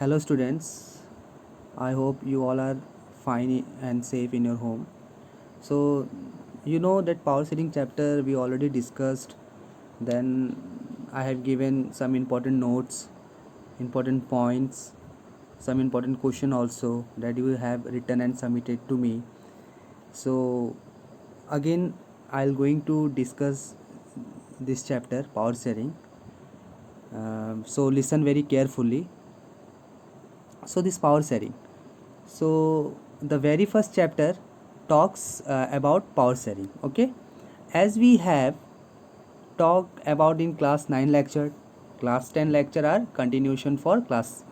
Hello, students. I hope you all are fine and safe in your home. So, you know that power setting chapter we already discussed. Then I have given some important notes, important points, some important question also that you have written and submitted to me. So, again, I'll going to discuss this chapter, power sharing. So, listen very carefully. So, this power sharing. So the very first chapter talks about power sharing. Okay, as we have talked about in class 9 lecture, class 10 lecture are continuation for class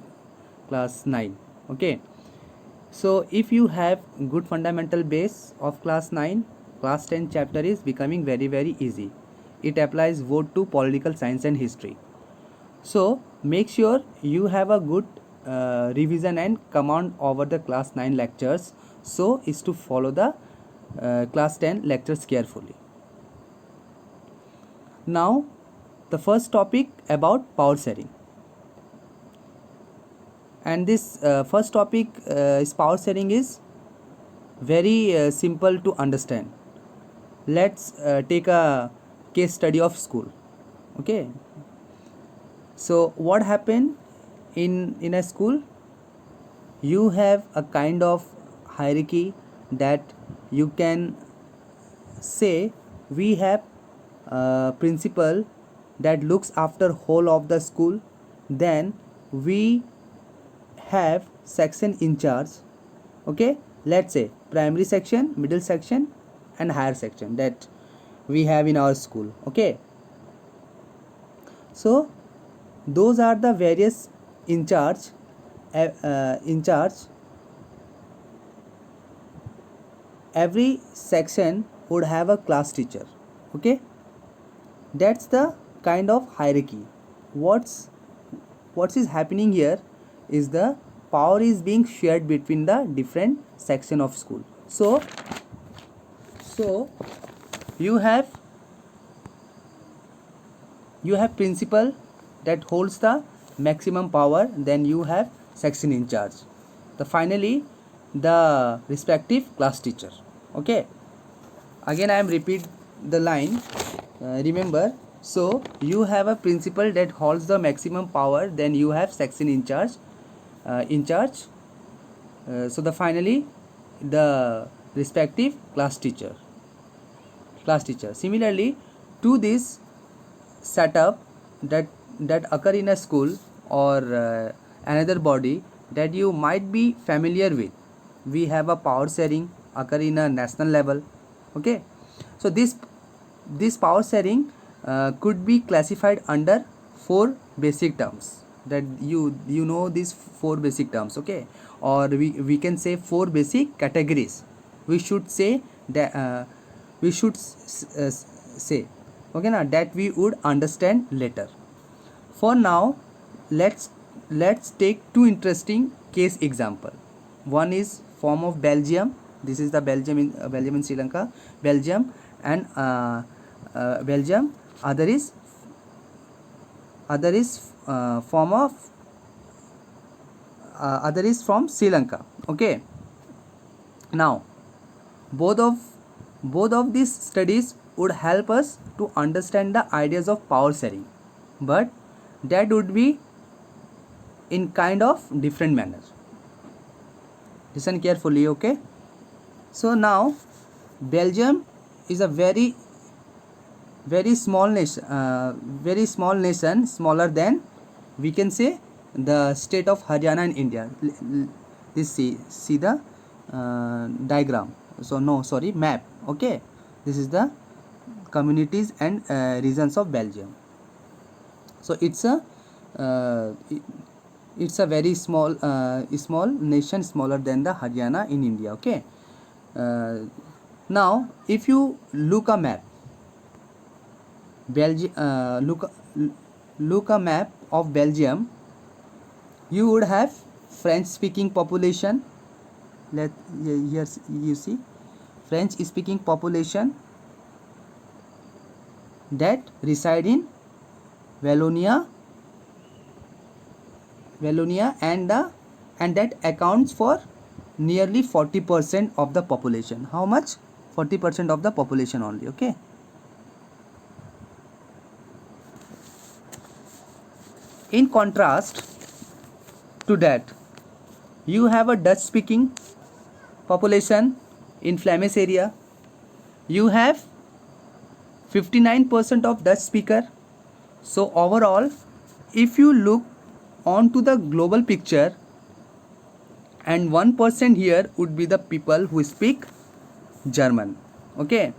9. Okay, so if you have good fundamental base of class 9, class 10 chapter is becoming very easy. It applies both to political science and history. So make sure you have a good revision and command over the class 9 lectures, so is to follow the class 10 lectures carefully. Now the first topic about power sharing, and this first topic is power sharing is very simple to understand. Let's take a case study of school. Okay, so what happened in a school? You have a kind of hierarchy that you can say we have a principal that looks after whole of the school, then we have section in charge. Okay, let's say primary section, middle section and higher section that we have in our school. Okay, so those are the various in charge. In charge, every section would have a class teacher. Okay, that's the kind of hierarchy. What's is happening here is the power is being shared between the different section of school. So you have principal that holds the maximum power, then you have section in charge, the finally the respective class teacher. Okay, again I am repeat the line. Remember, so you have a principal that holds the maximum power, then you have section in charge. So the finally the respective class teacher. Similarly to this setup that occur in a school or another body that you might be familiar with, we have a power sharing occur in a national level. Okay, so this power sharing could be classified under four basic terms, that you know these four basic terms. Okay, or we can say four basic categories. We should say that we should say, okay now, that we would understand later. For now, let's take two interesting case example. One is form of Belgium. This is the Belgium in Sri Lanka, Belgium, and Belgium. Other is form of other is from Sri Lanka. Okay. Now, both of these studies would help us to understand the ideas of power sharing, but that would be in kind of different manner. Listen carefully. Okay, so now Belgium is a very small nation, smaller than, we can say, the state of Haryana in India. This see the diagram. So no, sorry, map. Okay, this is the communities and regions of Belgium. So it's a very small nation, smaller than the Haryana in India. Okay, now if you look a map, look a map of Belgium, you would have French speaking population. Here you see French speaking population that reside in Wallonia Wallonia, and that accounts for nearly 40% of the population. How much? 40% of the population only. Okay. In contrast to that, you have a Dutch speaking population in Flemish area. You have 59% of Dutch speaker. So overall, if you look onto the global picture, and 1% here would be the people who speak German. Okay.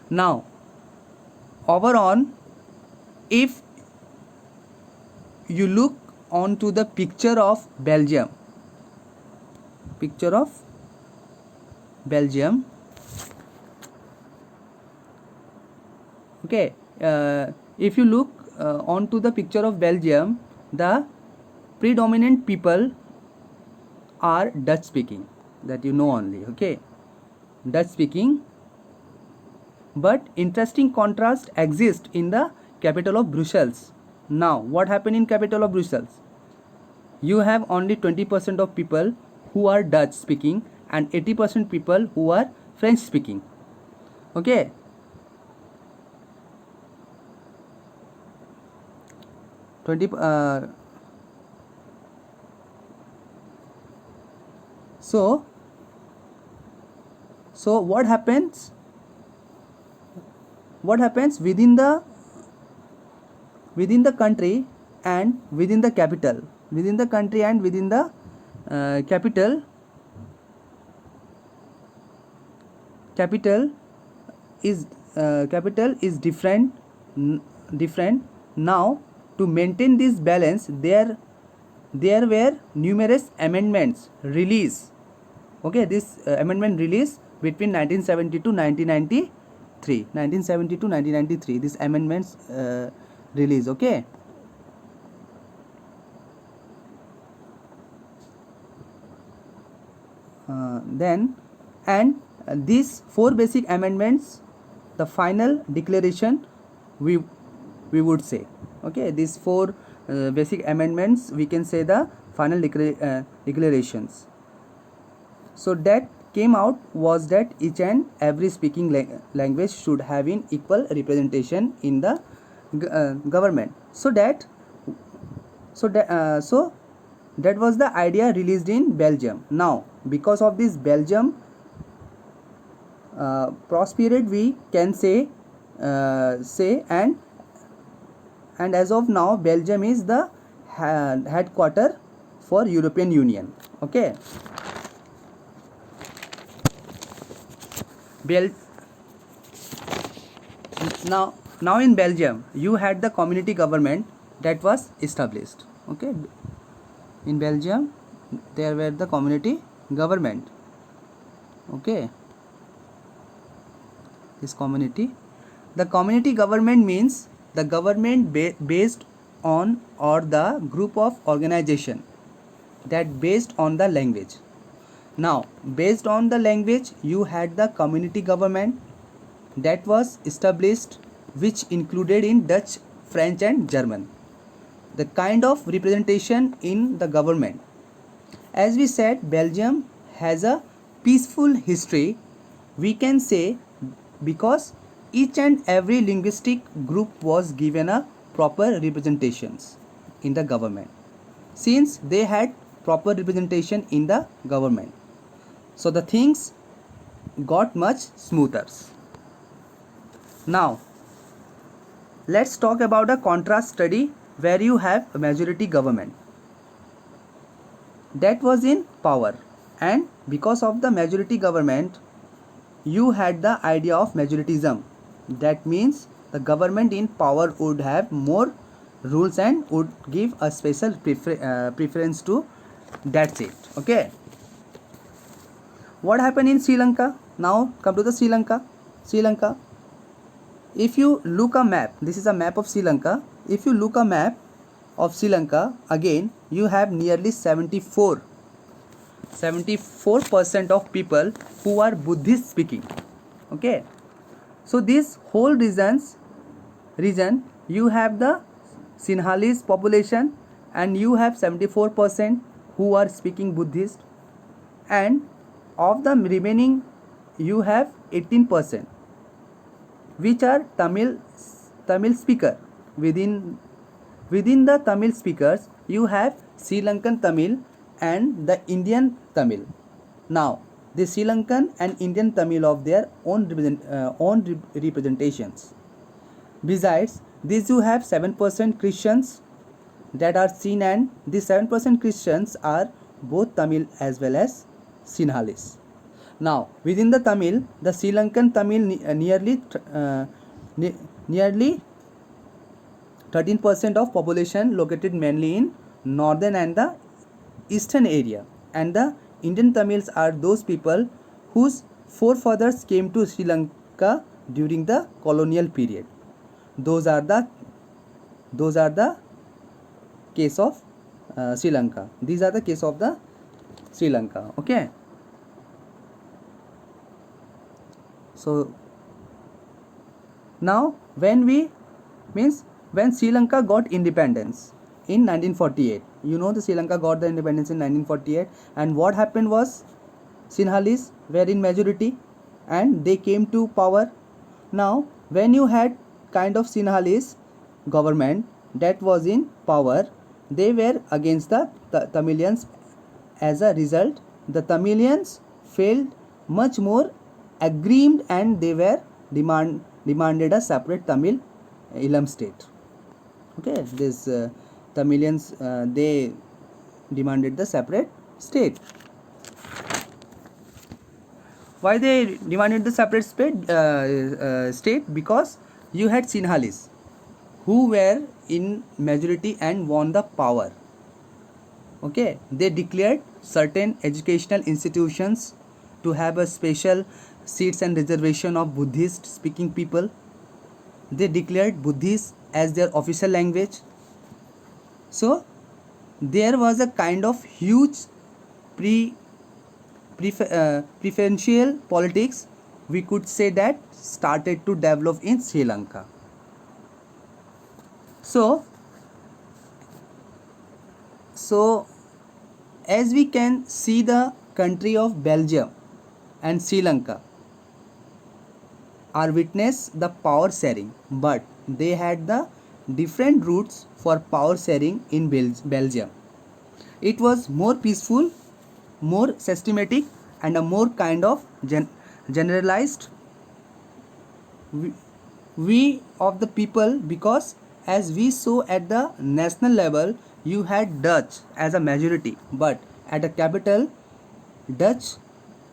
Now, overall, if you look onto the picture of Belgium, okay, if you look onto the picture of Belgium, the predominant people are Dutch speaking, that you know only. Okay, Dutch speaking. But interesting contrast exists in the capital of Brussels. Now, what happened in capital of Brussels? You have only 20% of people who are Dutch speaking and 80% people who are French speaking. Okay. So what happens? What happens within the country and within the capital? Within the country and within the capital is different. Now, to maintain this balance, there were numerous amendments released. Okay, this amendment released between 1970 to 1993. 1970 to 1993. These amendments released. Okay. These four basic amendments, the final declaration, we would say. Okay, these four basic amendments, we can say the final declarations. So that came out was that each and every speaking language should have an equal representation in the government. So that was the idea released in Belgium. Now, because of this Belgium prospered, we can say and as of now, Belgium is the headquarter for European Union. Okay. Now in Belgium, you had the community government that was established. Okay. In Belgium, there were the community government. Okay. This community. The community government means the government based on, or the group of organization that based on the language. Now, based on the language, you had the community government that was established, which included in Dutch, French and German. The kind of representation in the government. As we said, Belgium has a peaceful history, we can say, because each and every linguistic group was given a proper representations in the government. Since they had proper representation in the government, so the things got much smoother. Now, let's talk about a contrast study where you have a majority government that was in power, and because of the majority government, you had the idea of majoritism. That means the government in power would have more rules and would give a special preference to that seat. Okay. What happened in Sri Lanka? Now come to the Sri Lanka. If you look a map, this is a map of Sri Lanka. If you look a map of Sri Lanka, again you have nearly 74% of people who are Buddhist speaking. Okay. So this whole region, you have the Sinhalese population, and you have 74% who are speaking Buddhist, and of the remaining you have 18% which are Tamil speaker. Within the Tamil speakers you have Sri Lankan Tamil and the Indian Tamil. Now the Sri Lankan and Indian Tamil of their own representations. Besides this, you have 7% Christians that are seen, and these 7% Christians are both Tamil as well as Sinhalese. Now within the Tamil, the Sri Lankan Tamil nearly 13% of population located mainly in northern and the eastern area, and the Indian Tamils are those people whose forefathers came to Sri Lanka during the colonial period. Those are the case of Sri Lanka. These are the case of the Sri Lanka. Okay. So now when Sri Lanka got independence in 1948, you know, the Sri Lanka got the independence in 1948, and what happened was Sinhalese were in majority and they came to power. Now when you had kind of Sinhalese government that was in power, they were against the Tamilians. As a result, the Tamilians felt much more aggrieved and they were demanded a separate Tamil Elam state. Okay, this Tamilians they demanded the separate state. Why they demanded the separate state? Because you had Sinhalese who were in majority and won the power. Okay, they declared certain educational institutions to have a special seats and reservation of Buddhist speaking people. They declared Buddhist as their official language. So there was a kind of huge preferential politics, we could say, that started to develop in Sri Lanka. So as we can see, the country of Belgium and Sri Lanka are witness the power sharing, but they had the different routes for power sharing in Belgium. It was more peaceful, more systematic, and a more kind of generalized we of the people, because as we saw at the national level you had Dutch as a majority, but at a capital Dutch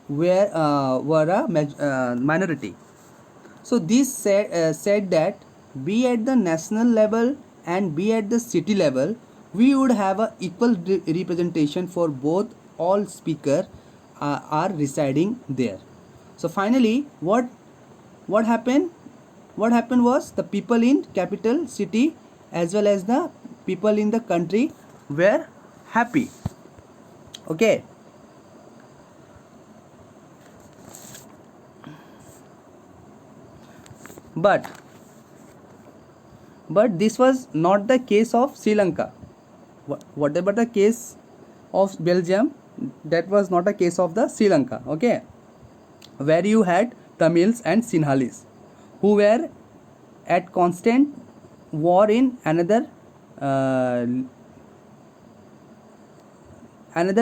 were a minority. So this said that be at the national level and be at the city level, we would have a equal representation for both. All speakers are residing there. So finally, what happened? What happened was the people in capital city as well as the people in the country were happy. Okay. But this was not the case of Sri Lanka. Whatever the case of Belgium, that was not a case of the Sri Lanka. Okay, where you had Tamils and Sinhalese who were at constant war in another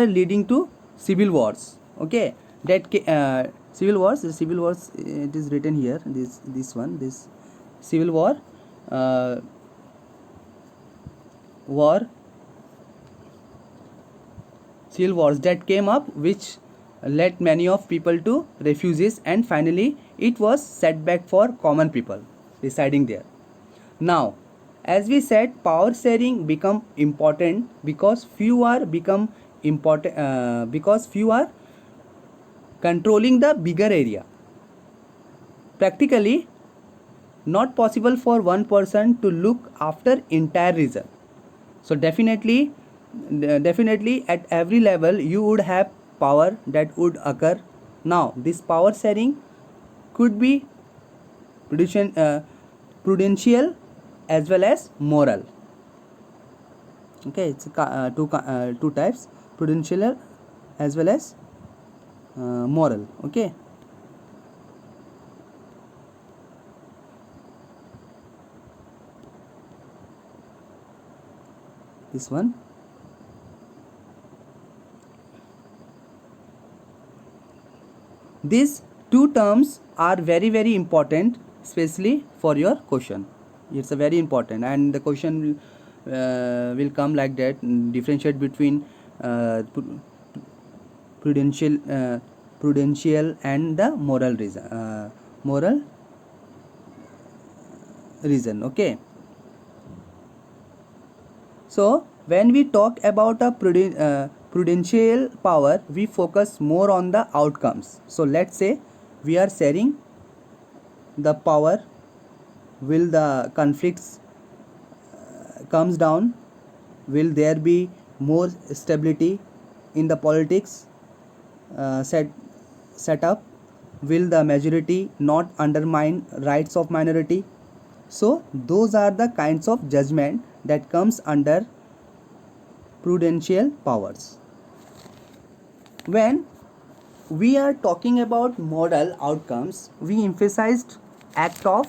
leading to civil wars. Okay, that civil wars, it is written here, this civil war civil wars that came up, which led many of people to refugees, and finally it was setback for common people residing there. Now, as we said, power sharing become important because few are controlling the bigger area. Practically not possible for one person to look after entire region. So definitely at every level you would have power that would occur. Now this power sharing could be prudential as well as moral. Okay, it's two types: prudential as well as moral. Okay. This one. These two terms are very important, especially for your question. It's a very important, and the question will come like that. Differentiate between prudential prudential and the moral reason. Okay. So when we talk about a prudential power, we focus more on the outcomes. So let's say we are sharing the power. Will the conflicts comes down? Will there be more stability in the politics set up? Will the majority not undermine rights of minority? So those are the kinds of judgment that comes under prudential powers. When we are talking about moral outcomes, we emphasized act of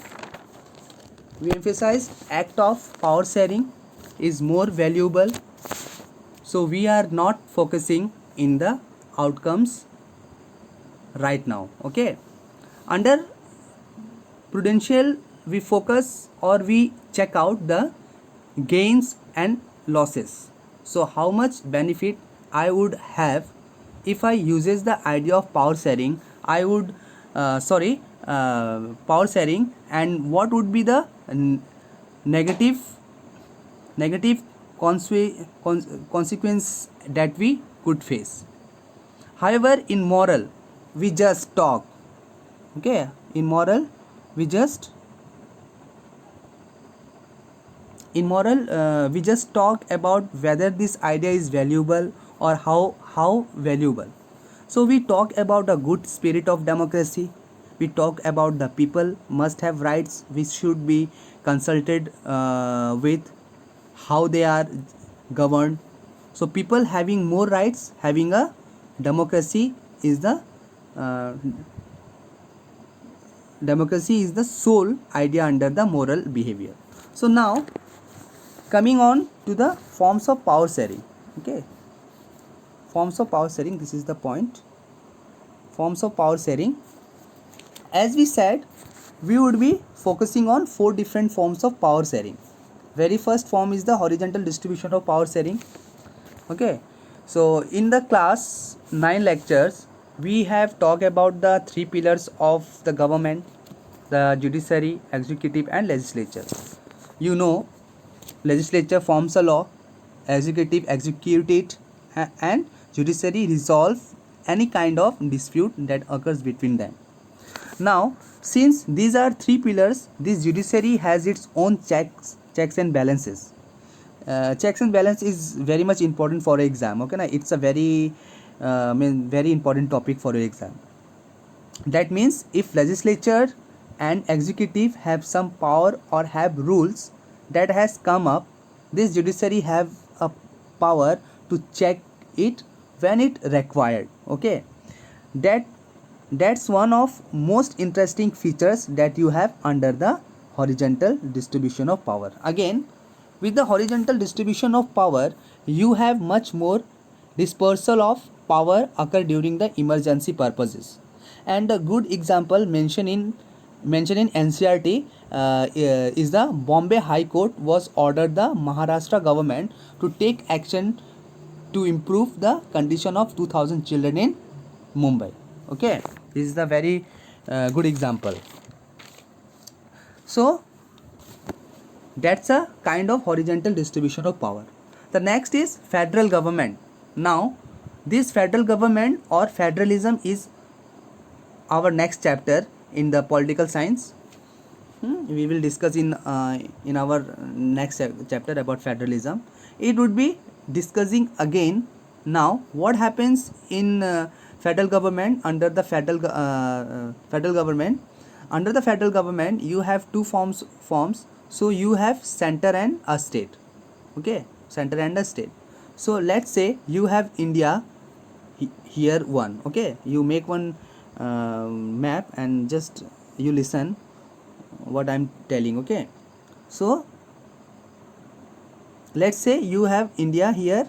power sharing is more valuable. So we are not focusing in the outcomes right now. Okay. Under prudential, we focus or we check out the gains and losses. So how much benefit I would have if I uses the idea of power sharing. I would power sharing, and what would be the negative consequence that we could face. However, in moral, we just talk. Okay, in moral, we just talk about whether this idea is valuable or how valuable. So we talk about a good spirit of democracy. We talk about the people must have rights which should be consulted with how they are governed. So people having more rights, having a democracy is the sole idea under the moral behavior. So now coming on to the forms of power sharing. Okay, forms of power sharing, this is the point. Forms of power sharing, as we said, we would be focusing on 4 different forms of power sharing. Very first form is the horizontal distribution of power sharing. Okay, so in the class 9 lectures we have talked about the 3 pillars of the government: the judiciary, executive and legislature. You know, legislature forms a law, executive execute it, and judiciary resolve any kind of dispute that occurs between them. Now, since these are 3 pillars, this judiciary has its own checks and balances. Checks and balance is very much important for exam. Okay, now it's a very very important topic for your exam. That means if legislature and executive have some power or have rules that has come up, this judiciary have a power to check it when it required. Okay, that's one of most interesting features that you have under the horizontal distribution of power. Again, with the horizontal distribution of power, you have much more dispersal of power occur during the emergency purposes. And a good example mentioned in NCRT is the Bombay High Court was ordered the Maharashtra government to take action to improve the condition of 2000 children in Mumbai. Okay, this is the very good example. So that's a kind of horizontal distribution of power. The next is federal government. Now this federal government or federalism is our next chapter in the political science. We will discuss in our next chapter about federalism. It would be discussing again now what happens in federal government. Under the federal government, you have two forms. So you have center and a state. Okay, center and a state. So let's say you have India here one. Okay, you make one map and just you listen what I'm telling. Okay, so let's say you have India here.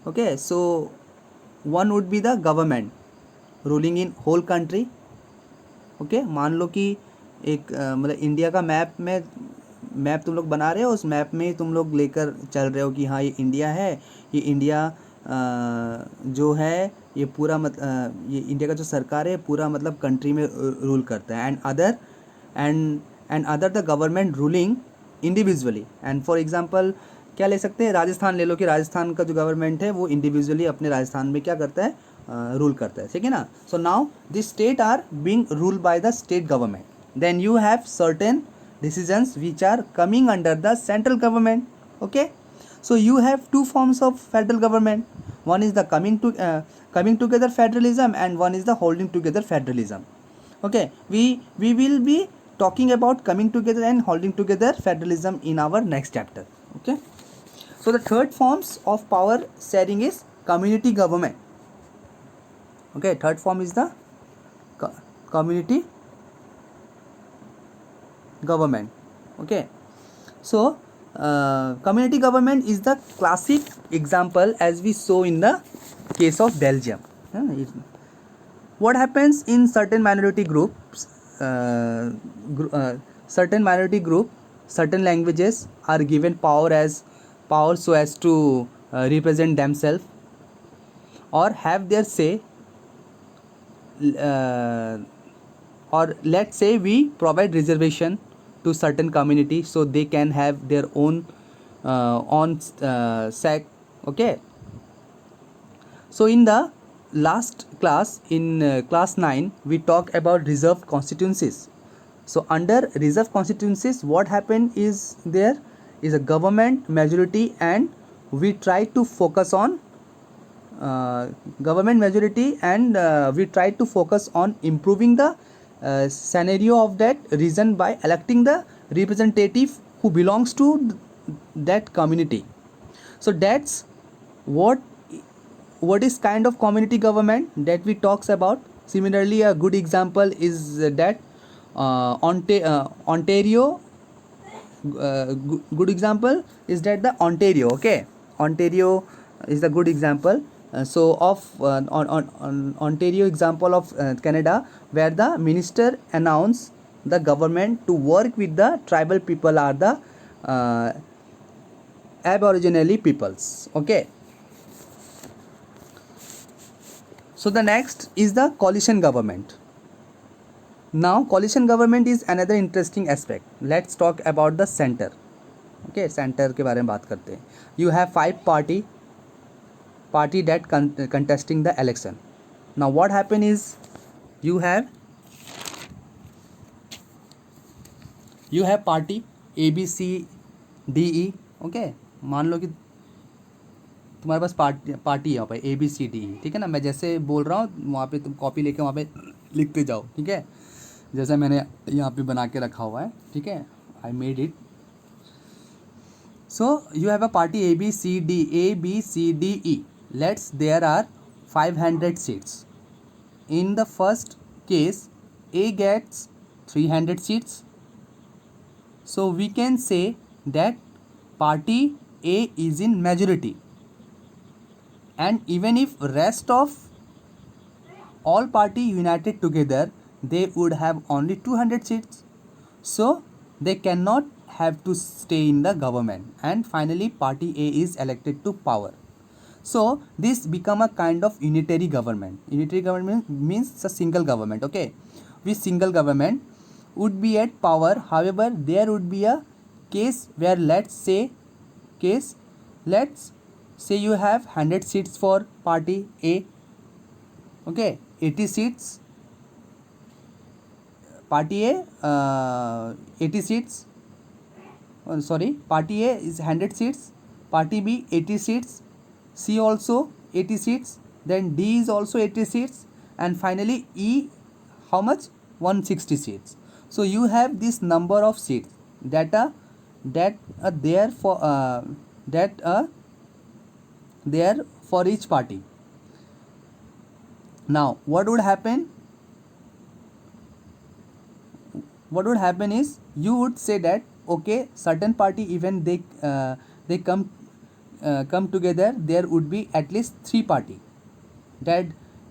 Okay, so one would be the government ruling in whole country. Okay, मान लो कि एक मतलब India का map तुम लोग बना रहे हो, उस मैप में तुम लोग लेकर चल रहे हो कि हाँ ये इंडिया है, ये इंडिया जो है ये पूरा ये इंडिया का जो सरकार है पूरा मतलब कंट्री में रूल करता है. And other the government ruling individually. And for example क्या ले सकते हैं, राजस्थान ले लो कि राजस्थान का जो गवर्नमेंट है वो इंडिविजुअली अपने राजस्थान में क्या करता है, रूल करता है. ठीक है ना. So now this state are being ruled by the state government. Then you have certain decisions which are coming under the central government. Okay, so you have two forms of federal government. One is the coming together federalism and one is the holding together federalism. Okay, we will be talking about coming together and holding together federalism in our next chapter. Okay, so the third forms of power sharing is community government. Okay, third form is the community government. Okay, so community government is the classic example as we saw in the case of Belgium. What happens in certain minority groups, certain languages are given power so as to represent themselves or have their say, or let's say we provide reservation to certain community so they can have their own sect. Okay, so in the last class, in class 9, we talk about reserved constituencies. So under reserved constituencies, what happened is there is a government majority and we try to focus on government majority and we try to focus on improving the scenario of that region by electing the representative who belongs to that community. So that's what is kind of community government that we talks about. Similarly, a good example is that Ontario. Good example is that the Ontario. Okay, Ontario is the good example. So of on Ontario example of Canada, where the minister announced the government to work with the tribal people are the aboriginally peoples. Okay, so the next is the coalition government. Now coalition government is another interesting aspect. Let's talk about the center. Okay, center के बारे में बात करते हैं. You have 5 party that contesting the election. Now what happen is you have party A B C D E. Okay, मान लो कि तुम्हारे पास पार्टी है यहाँ पे A B C D E. ठीक है ना. मैं जैसे बोल रहा हूँ वहाँ पे तुम कॉपी लेके वहाँ पे लिखते जाओ. ठीक है, जैसा मैंने यहाँ पे बना के रखा हुआ है. ठीक है, I made it. So you have a party A B C D E. Let's there are 500 seats. In the first case, A gets 300 seats. So we can say that party A is in majority. And even if rest of all party united together, they would have only 200 seats. So they cannot have to stay in the government. And finally, party A is elected to power. So this become a kind of unitary government. Unitary government means a single government. Okay, with single government would be at power. However, there would be a case where let's say you have 100 seats for party A. Okay, 80 seats party A, 80 seats. Party A is 100 seats, party B 80 seats, C also 80 seats, then D is also 80 seats, and finally E how much, 160 seats. So you have this number of seats that are there for that a there for each party. Now what would happen is you would say that okay, certain party, even they come together, there would be at least three party that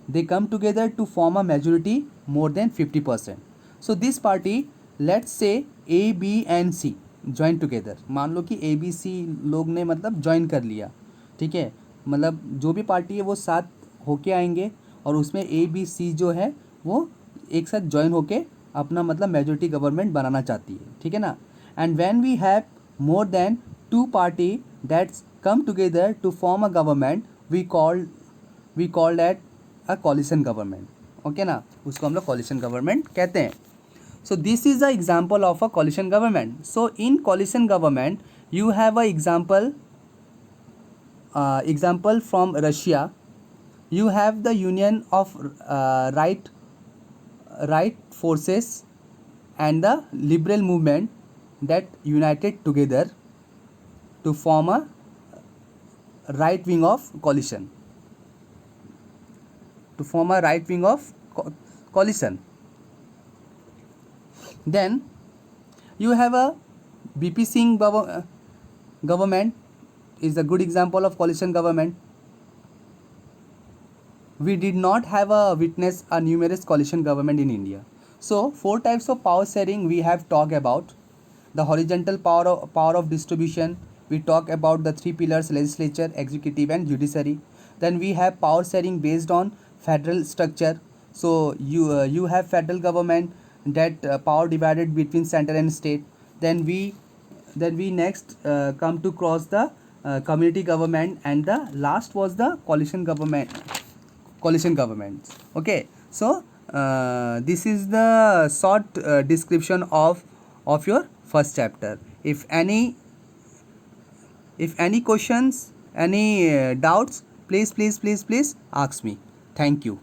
they come together to form a majority more than 50%. So this party, let's say A B and C join together. मान लो कि A B C लोग ने मतलब join कर लिया, ठीक है, मतलब जो भी पार्टी है वो साथ होके आएंगे और उसमें A B C जो है वो एक साथ ज्वाइन होके अपना मतलब मेजोरिटी गवर्नमेंट बनाना चाहती है, ठीक है ना. And when we have more than two party that's come together to form a government, we call that a coalition government. Okay ना, उसको हम लोग कॉलिशन गवर्नमेंट कहते हैं. So this is a example of a coalition government. So in coalition government you have a example from Russia. You have the union of right forces and the liberal movement that united together to form a right wing of coalition. Coalition. Then you have a BP Singh government is a good example of coalition government. We did not have a witness a numerous coalition government in India. So four types of power sharing we have talked about. The horizontal power of distribution. We talk about the three pillars: legislature, executive, and judiciary. Then we have power sharing based on federal structure. So you have federal government, that power divided between center and state. Then we next come to cross the community government, and the last was the coalition governments. Okay, so this is the short description of your first chapter. If any questions, any doubts, please ask me. Thank you.